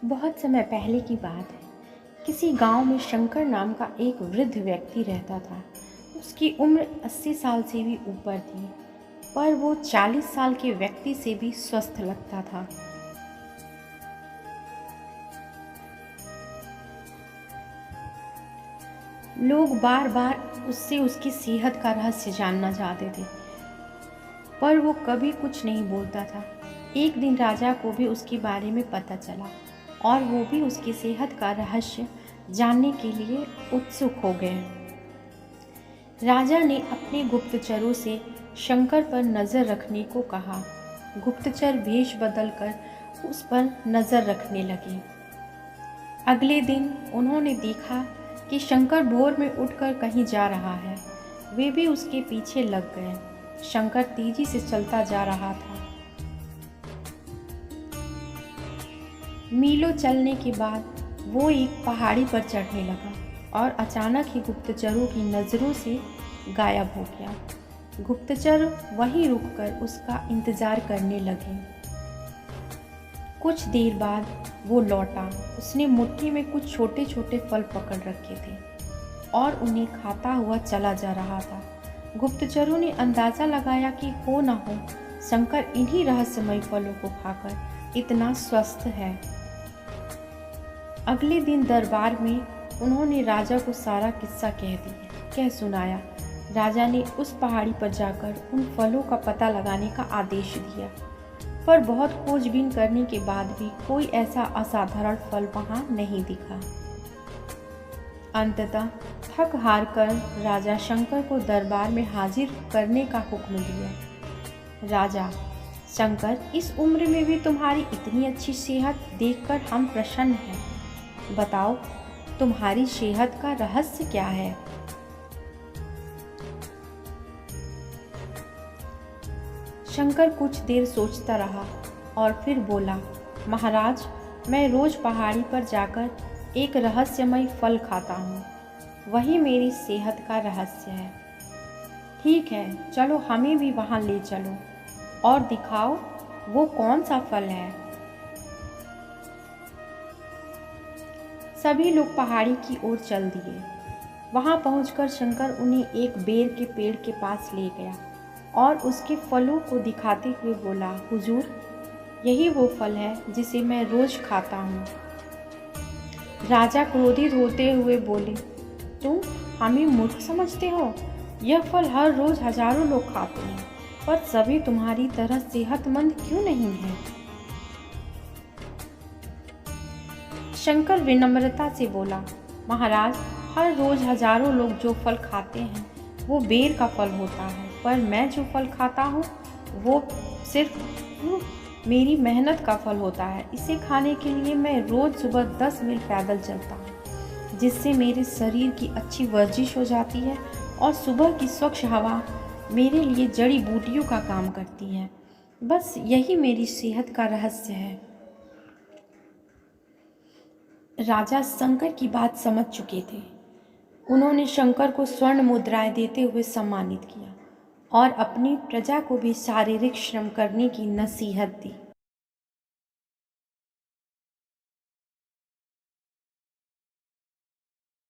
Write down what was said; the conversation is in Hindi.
बहुत समय पहले की बात है। किसी गांव में शंकर नाम का एक वृद्ध व्यक्ति रहता था। उसकी उम्र 80 साल से भी ऊपर थी, पर वो 40 साल के व्यक्ति से भी स्वस्थ लगता था। लोग बार बार उससे उसकी सेहत का रहस्य जानना चाहते थे, पर वो कभी कुछ नहीं बोलता था। एक दिन राजा को भी उसके बारे में पता चला और वो भी उसकी सेहत का रहस्य जानने के लिए उत्सुक हो गए। राजा ने अपने गुप्तचरों से शंकर पर नज़र रखने को कहा। गुप्तचर वेश बदलकर उस पर नज़र रखने लगे। अगले दिन उन्होंने देखा कि शंकर भोर में उठकर कहीं जा रहा है। वे भी उसके पीछे लग गए। शंकर तेजी से चलता जा रहा था। मीलों चलने के बाद वो एक पहाड़ी पर चढ़ने लगा और अचानक ही गुप्तचरों की नज़रों से गायब हो गया। गुप्तचर वहीं रुककर उसका इंतज़ार करने लगे। कुछ देर बाद वो लौटा। उसने मुट्ठी में कुछ छोटे छोटे फल पकड़ रखे थे और उन्हें खाता हुआ चला जा रहा था। गुप्तचरों ने अंदाज़ा लगाया कि हो न हो शंकर इन्हीं रहस्यमय फलों को खाकर इतना स्वस्थ है। अगले दिन दरबार में उन्होंने राजा को सारा किस्सा कह सुनाया। राजा ने उस पहाड़ी पर जाकर उन फलों का पता लगाने का आदेश दिया, पर बहुत खोजबीन करने के बाद भी कोई ऐसा असाधारण फल वहां नहीं दिखा। अंततः थक हार कर राजा शंकर को दरबार में हाजिर करने का हुक्म दिया। राजा, शंकर, इस उम्र में भी तुम्हारी इतनी अच्छी सेहत देखकर हम प्रसन्न हैं। बताओ, तुम्हारी सेहत का रहस्य क्या है? शंकर कुछ देर सोचता रहा और फिर बोला, महाराज, मैं रोज पहाड़ी पर जाकर एक रहस्यमय फल खाता हूँ। वही मेरी सेहत का रहस्य है। ठीक है, चलो हमें भी वहाँ ले चलो और दिखाओ वो कौन सा फल है। सभी लोग पहाड़ी की ओर चल दिए। वहाँ पहुंचकर शंकर उन्हें एक बेर के पेड़ के पास ले गया और उसके फलों को दिखाते हुए बोला, हुजूर, यही वो फल है जिसे मैं रोज खाता हूँ। राजा क्रोधित होते हुए बोले, तुम हमें मूर्ख समझते हो? यह फल हर रोज हजारों लोग खाते हैं, पर सभी तुम्हारी तरह सेहतमंद क्यों नहीं है? शंकर विनम्रता से बोला, महाराज, हर रोज हजारों लोग जो फल खाते हैं वो बेर का फल होता है, पर मैं जो फल खाता हूँ वो सिर्फ मेरी मेहनत का फल होता है। इसे खाने के लिए मैं रोज़ सुबह 10 मील पैदल चलता हूँ, जिससे मेरे शरीर की अच्छी वर्जिश हो जाती है और सुबह की स्वच्छ हवा मेरे लिए जड़ी बूटियों का काम करती है। बस यही मेरी सेहत का रहस्य है। राजा शंकर की बात समझ चुके थे। उन्होंने शंकर को स्वर्ण मुद्राएं देते हुए सम्मानित किया और अपनी प्रजा को भी शारीरिक श्रम करने की नसीहत दी।